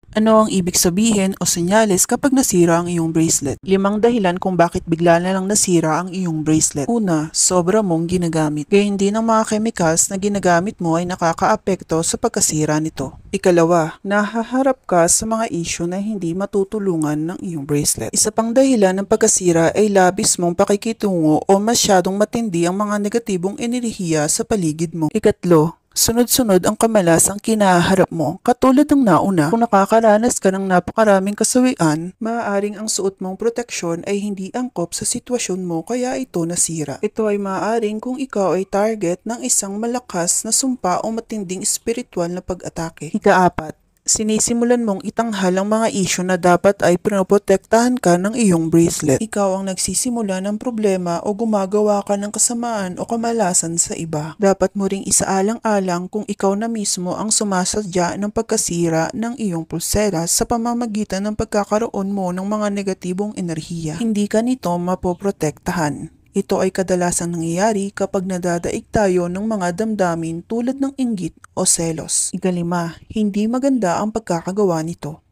Ano ang ibig sabihin o senyales kapag nasira ang iyong bracelet? 5 dahilan kung bakit bigla na lang nasira ang iyong bracelet. Una, sobra mong ginagamit. Gayun din ang mga chemicals na ginagamit mo ay nakakaapekto sa pagkasira nito. Ikalawa, nahaharap ka sa mga issue na hindi matutulungan ng iyong bracelet. Isa pang dahilan ng pagkasira ay labis mong pakikitungo o masyadong matindi ang mga negatibong enerhiya sa paligid mo. Ikatlo, sunod-sunod ang kamalasang kinaharap mo. Katulad ng nauna, kung nakakaranas ka ng napakaraming kasawian, maaaring ang suot mong proteksyon ay hindi angkop sa sitwasyon mo kaya ito nasira. Ito ay maaaring kung ikaw ay target ng isang malakas na sumpa o matinding espiritual na pag-atake. Ikaapat, sinisimulan mong itanghal ang mga isyu na dapat ay pinoprotektahan ka ng iyong bracelet. Ikaw ang nagsisimula ng problema o gumagawa ka ng kasamaan o kamalasan sa iba. Dapat mo ring isaalang-alang kung ikaw na mismo ang sumasadya ng pagkasira ng iyong pulseras sa pamamagitan ng pagkakaroon mo ng mga negatibong enerhiya. Hindi ka nito mapoprotektahan. Ito ay kadalasang nangyayari kapag nadadaig tayo ng mga damdamin tulad ng inggit o selos. Ikalima, hindi maganda ang pagkakagawa nito.